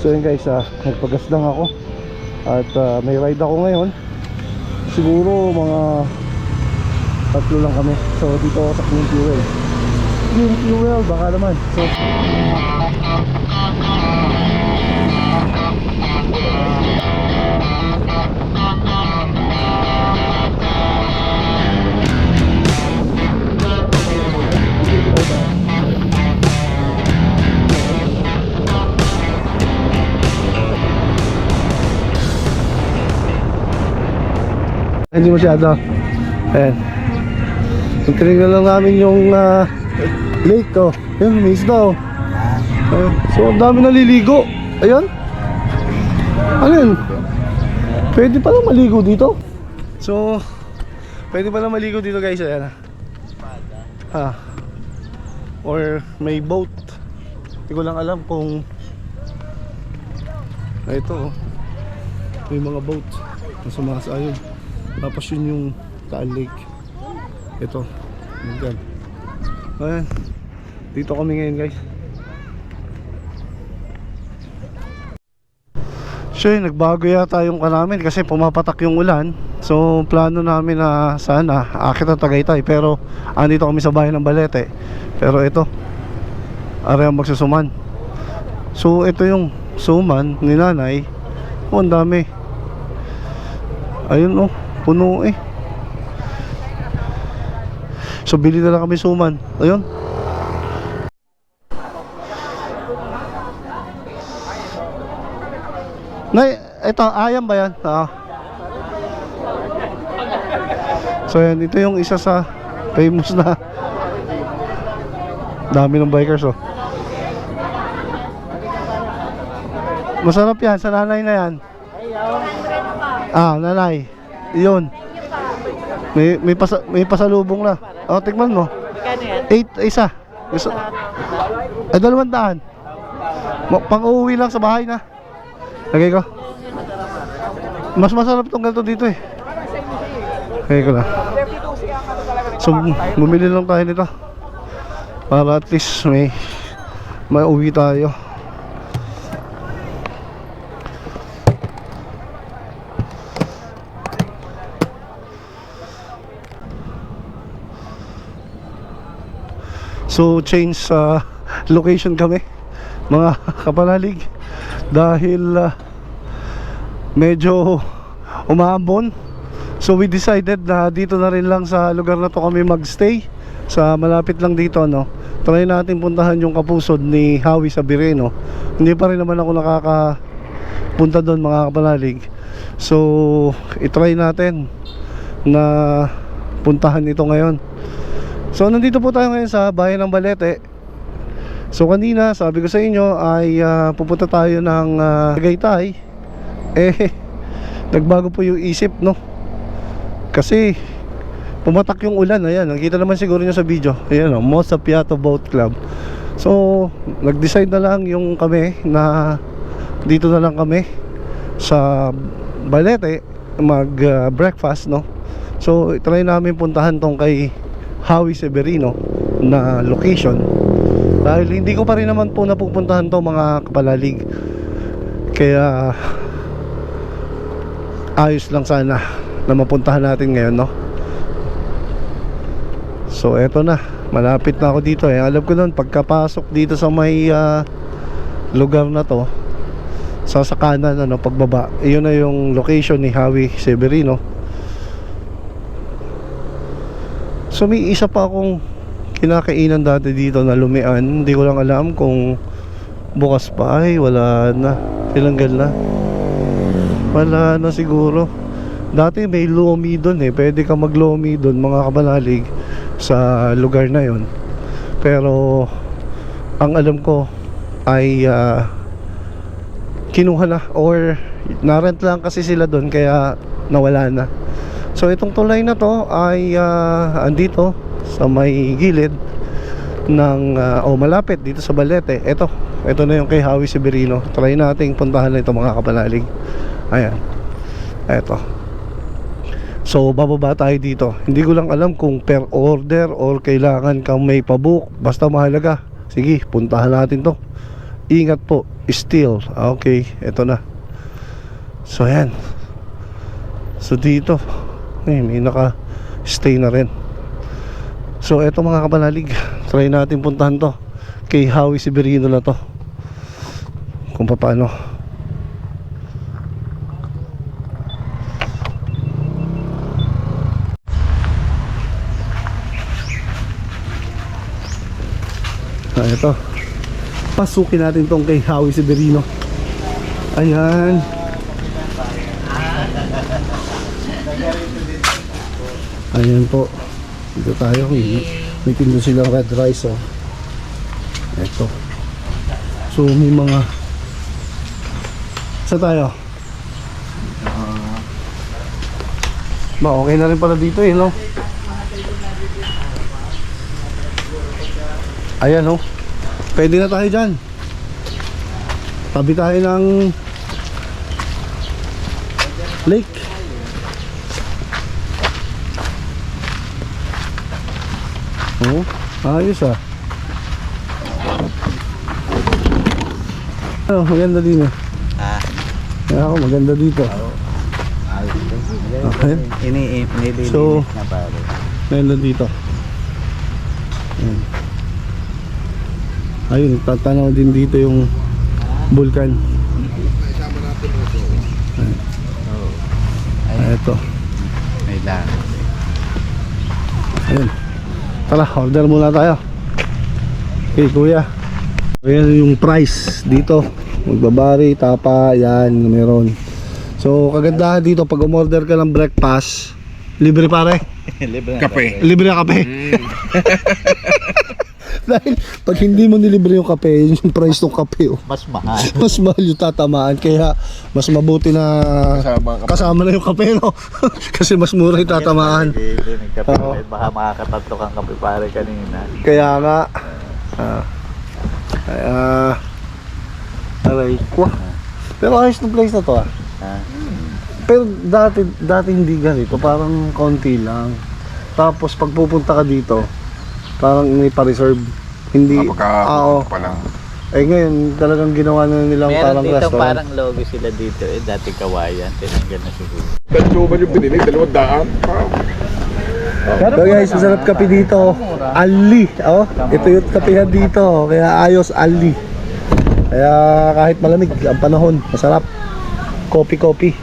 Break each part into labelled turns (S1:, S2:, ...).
S1: So yun guys, nagpagas lang ako. At may ride ako ngayon. Siguro mga 3 lang kami. So dito ako sa Clean Fuel. Clean Fuel, baka naman. So hindi masyado. Ayan. Tinignan lang namin yung lake ko. Ayun, may isda. Ayun. So ang dami naliligo. Ayun. Ano yun? Pwede palang maligo dito. So pwede palang maligo dito guys. Ayan. Or may boat. Hindi ko lang alam kung ito may mga boat na sumasayod. Tapos yun yung Taal Lake. Ito. Ayan. Dito kami ngayon guys. So yun, nagbago yata yung namin kasi pumapatak yung ulan. So plano namin na sana akit ang Tagaytay, pero andito kami sa bayan ng Balete. Pero ito area magsusuman. So ito yung suman ni nanay. Oh, ang dami. Ayun oh, puno eh. So bili na lang kami suman. Ayun. Nay, ito ayam ba yan? So yan, ito yung isa sa famous na dami ng bikers oh. Masarap yan, sa nanay na yan. Nanay. Yun. May pasalubong na. Tikman mo. 8 isa. Ay 200. Pang-uwi lang sa bahay na. Lagay ko. Mas masarap tong ganito dito eh. Lagay ko na. So bumili lang tayo nito para at least may uwi tayo. So change location kami mga kapanalig dahil medyo umaambon. So we decided na dito na rin lang sa lugar na to kami magstay, sa malapit lang dito no. Try natin puntahan yung kapusod ni Hawi sa Bireno. Hindi pa rin naman ako nakakapunta doon mga kapanalig. So i-try natin na puntahan ito ngayon. So nandito po tayo ngayon sa bayan ng Balete. So kanina sabi ko sa inyo ay pupunta tayo ng Tagaytay. Nagbago po yung isip no. Kasi pumatak yung ulan. Ayan, nakita naman siguro nyo sa video. Ayan o, Mosa Piato Boat Club. So nag-decide na lang yung kami na dito na lang kami sa Balete mag breakfast no. So try namin puntahan tong kay Hawi Severino na location dahil hindi ko pa rin naman po napupuntahan to mga kapalalig. Kaya ayos lang sana na mapuntahan natin ngayon no. So eto na, malapit na ako dito eh. Alam ko nun pagkapasok dito sa may lugar na to sa kanan ano, pagbaba, iyon na yung location ni Hawi Severino. So may isa pa akong kinakainan dati dito na lumian. Hindi ko lang alam kung bukas pa. Ay wala na, tinanggal na. Wala na siguro. Dati may lomi doon eh. Pwede ka mag lomi doon mga kapanalig sa lugar na yon. Pero ang alam ko ay kinuha na or narent lang kasi sila doon kaya nawala na. So itong tulay na to ay andito sa may gilid ng malapit dito sa Balete. Ito na yung kay Hawi Severino. Try nating puntahan na ito mga kapanalig. Ayan. Ito. So bababa tayo dito. Hindi ko lang alam kung per order or kailangan kang may pabook. Basta mahalaga, sige puntahan natin to. Ingat po. Steel. Okay, eto na. So ayan. So dito may naka-stay na rin. So eto mga kapanalig, try natin puntahan to kay Howie Severino na to, kung paano. Ito, pasukin natin tong kay Howie Severino. Ayan. Ayan po. Dito tayo. May tinda silang red rice, oh. Ito. So may mga, sa tayo okay na rin pala dito, no? Ayan, oh. Pwede na tayo dyan. Tabi tayo ng lake. Oh, ayos ah. Oh, maganda din eh. Kaya ako maganda dito. Okay. So,
S2: na pare.
S1: maganda dito. Ayun, tatanaw din dito yung bulkan. Ito.
S2: May lang.
S1: Ayun. Tara, order muna tayo. Okay, kuya. Ayan yung price dito. Magbabari, tapa, yan, meron. So, kagandahan dito, pag umorder ka ng breakfast, libre pare.
S2: Libre na
S3: Kape.
S1: Libre na kape. Dahil pag hindi mo nilibre yung kape, yung price ng kape, oh,
S2: mas mahal.
S1: mas mahal yung tatamaan. Kaya mas mabuti na kasama na yung kape, no? Kasi mas mura yung tatamaan.
S2: Nagkape,
S1: Oo.
S2: baka makakatatlo kang kape pare kanina.
S1: Kaya nga aray ko. Pero ayos ng place na to, ah. Pero dati hindi ganito, parang konti lang. Tapos pag pupunta ka dito, parang may pa-reserve. Hindi, oo.
S3: pa lang.
S1: Eh ngayon, talagang ginawa na nilang
S2: Meron
S1: parang
S2: dito
S1: restaurant.
S2: parang logo sila dito eh. Dati kawayan. Tinanggal na siguro.
S3: Gantuban yung binili, 200.
S1: So guys, masarap kape dito. Ali. Oh, ito yung kapehan dito. Kaya ayos, Ali. Kaya kahit malamig ang panahon, masarap. Kopi-kopi.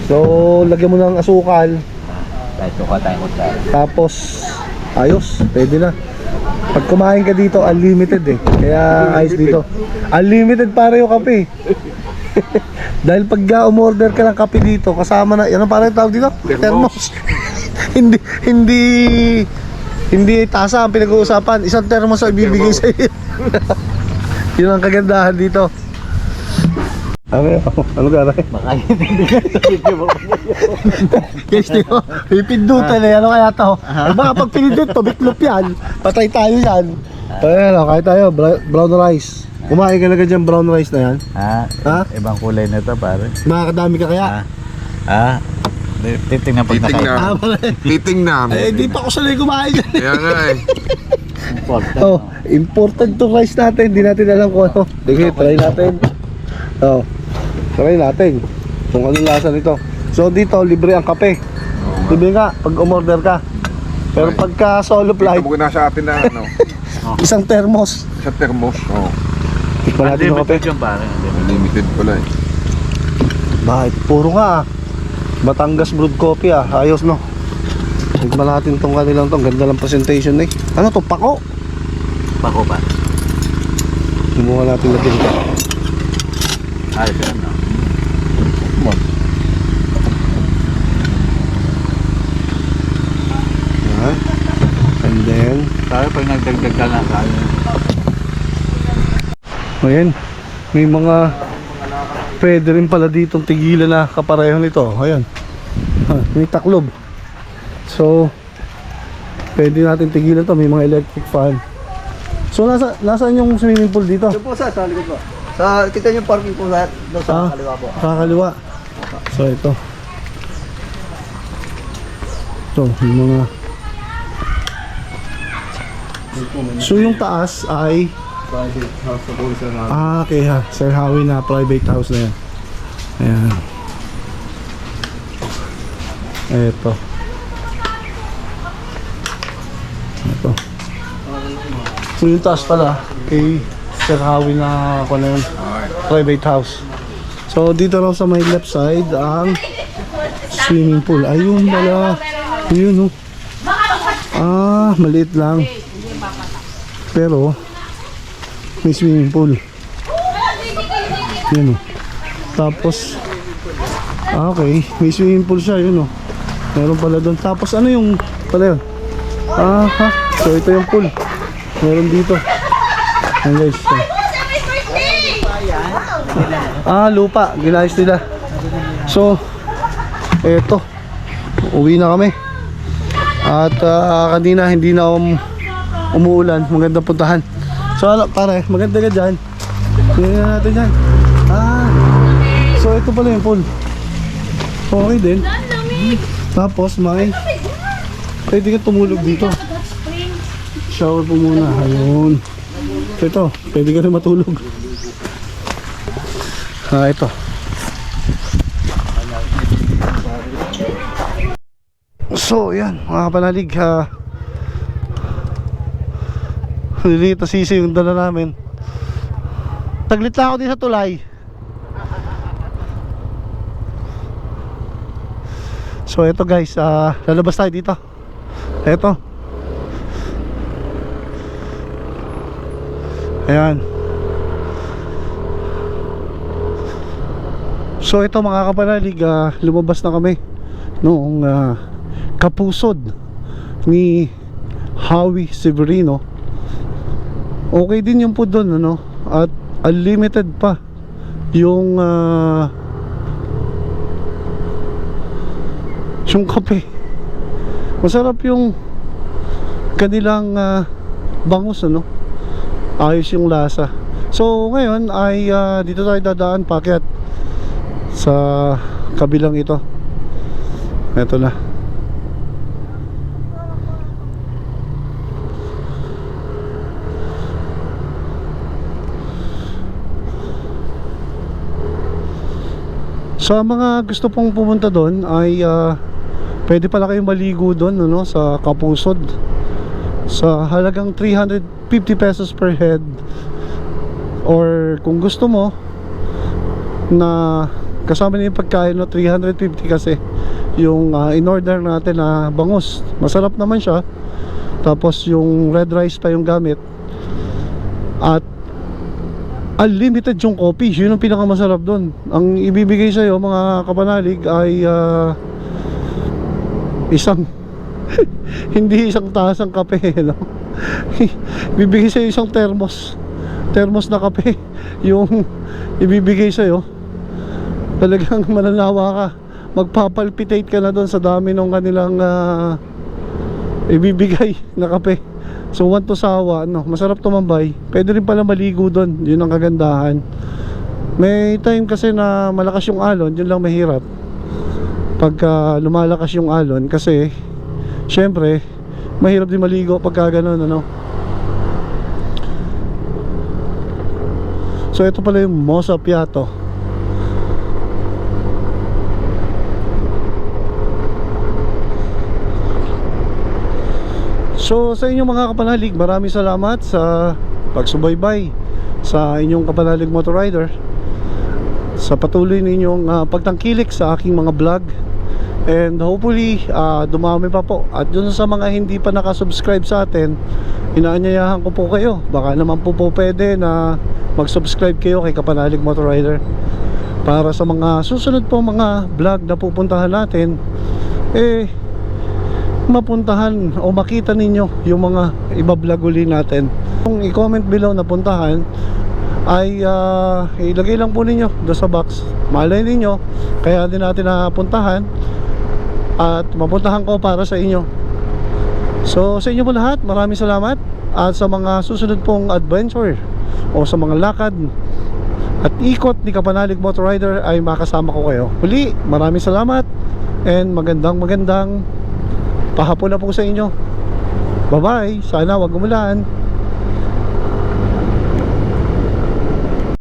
S1: So, lagyan mo ng asukal.
S2: Kahit suka tayo ko sa.
S1: Tapos, ayos, pwede na. Pag kumain ka dito, unlimited eh. Kaya ayos dito. Unlimited para yung kape. Dahil pag umorder ka ng kape dito, kasama na, yan ang parang tawag dito? Thermos. hindi tasa ang pinag-uusapan. Isang thermos ang ibibigay sa iyo. Yun ang kagandahan dito. Ano gano'n?
S2: Baka yun hindi ka sa video mo.
S1: Guys, diyo, may pindutan eh. Ano kaya to? Eh, baka pag pinindut to, bitlop yan. Patay tayo yan. Ayan, kaya tayo, brown rice. Kumain ka na ka dyan, brown rice na yan. Ha?
S2: Ibang kulay na to pare.
S1: Makakadami ka kaya?
S2: Titingnan pag nakain.
S3: Titingnan.
S1: Eh, di pa ako sanay kumain dyan.
S3: Kaya nga eh.
S2: Important.
S1: Oh, important to rice natin. Hindi natin alam kung ano. Sige, try natin. Oh, try natin kung anong lasa nito. So dito, libre ang kape. Libre nga pag umorder ka. Pero pagka solo flight,
S3: Ito mo na sa atin na ano,
S1: isang thermos.
S3: sa thermos. Oh.
S1: Tikman natin yung kape.
S2: Unlimited yung pare.
S3: Limited pala eh.
S1: Bakit? Puro nga ah. Batangas brewed coffee ah. Ayos no. Tikman natin tong kanilang tong. Ganda lang presentation eh. Ano to? Pako?
S2: Pako pa.
S1: Lumuha natin natin ito.
S2: Ayos yan no.
S1: And then
S2: Pare pag nagdagdag ka na kaya.
S1: ayan, may mga pwede rin pala ditong tigilan na kapareho nito. Ayan, may taklob. So pwede natin tigilan to. May mga electric fan. So nasaan yung swimming pool dito?
S4: Doon po sa likod po. Sa kita niyo parking po sa doon sa kaliwa po.
S1: Kakaliwa. So ito. Ito yung mga. So yung taas ay
S4: private house na po sa namin.
S1: Okay ha, Sir Howie na private house na yan. Ayan. Ito. Ito. So yung taas pala, kay Sir Howie na ako na yun, private house. So dito raw sa may left side ang swimming pool. Ayun pala. Ayun oh. Ah, maliit lang. Pero may swimming pool. Yun oh. Tapos okay, may swimming pool siya, yun oh. Meron pala doon. Tapos ano yung pala yun? Ah ha. So ito yung pool. Meron dito. Ayan guys. So. Ah, lupa. Ginayos nila. So eto, uwi na kami. At kanina hindi na umuulan. Maganda puntahan. So ano, pare, maganda ka dyan. Tingnan natin dyan. Ah, so ito pala yung pool. Okay din. Tapos may pwede ka tumulog dito. Shower po muna. Ayun. Ito, pwede ka rin matulog. Ah, ito. So, yan, mga kapanalig, liliit na sisi yung dala namin. Taglit lang ako din sa tulay. So, ito guys, lalabas tayo dito. Ito. Ayan. So, ito mga kapanalig, lumabas na kami noong kapusod ni Howie Severino. Okay din yung po doon, ano, at unlimited pa yung kape. Masarap yung kanilang bangus, ano, ayos yung lasa. So ngayon ay dito tayo dadaan paakyat sa kabilang ito. Ito na. Sa mga gusto pong pumunta doon ay pwede pala kayong maligo doon, ano, sa Kapusod sa halagang 350 pesos per head, or kung gusto mo na kasama na yung pagkain, no, 350 kasi yung in-order natin na bangus. Masarap naman siya. Tapos yung red rice pa yung gamit. At unlimited yung coffee. Yun ang pinakamasarap doon. Ang ibibigay sa'yo mga kapanalig ay isang hindi isang tasang kape, no? Ibibigay sa'yo isang termos na kape yung ibibigay sa'yo. Talagang mananawa ka, magpapalpitate ka na doon sa dami ng kanilang ibibigay na kape. So want to sawa, no? Masarap tumambay. Pwede rin pala maligo doon. Yun ang kagandahan. May time kasi na malakas yung alon. Yun lang mahirap pagka lumalakas yung alon, kasi syempre mahirap din maligo pagka ganun, ano. So ito pala yung Mosa Piato. So sa inyong mga kapanalig, maraming salamat sa pagsubaybay sa inyong kapanalig motor rider, sa patuloy ninyong pagtangkilik sa aking mga vlog. And hopefully dumami pa po. At dun sa mga hindi pa nakasubscribe sa atin, inaanyayahan ko po kayo, baka naman po pwede na mag-subscribe kayo kay Kapanalig Motor Rider, para sa mga susunod po mga vlog na pupuntahan natin, mapuntahan o makita ninyo yung mga iba-vlog uli natin. Kung i-comment below na puntahan, ay ilagay lang po ninyo doon sa box. Malay ninyo, kaya din natin napuntahan at mapuntahan ko para sa inyo. So sa inyo po lahat, maraming salamat. At sa mga susunod pong adventure o sa mga lakad at ikot ni Kapanalig Motor Rider, ay makasama ko kayo. Muli, maraming salamat and magandang pahapon na po sa inyo. Bye bye, sana wag umulan.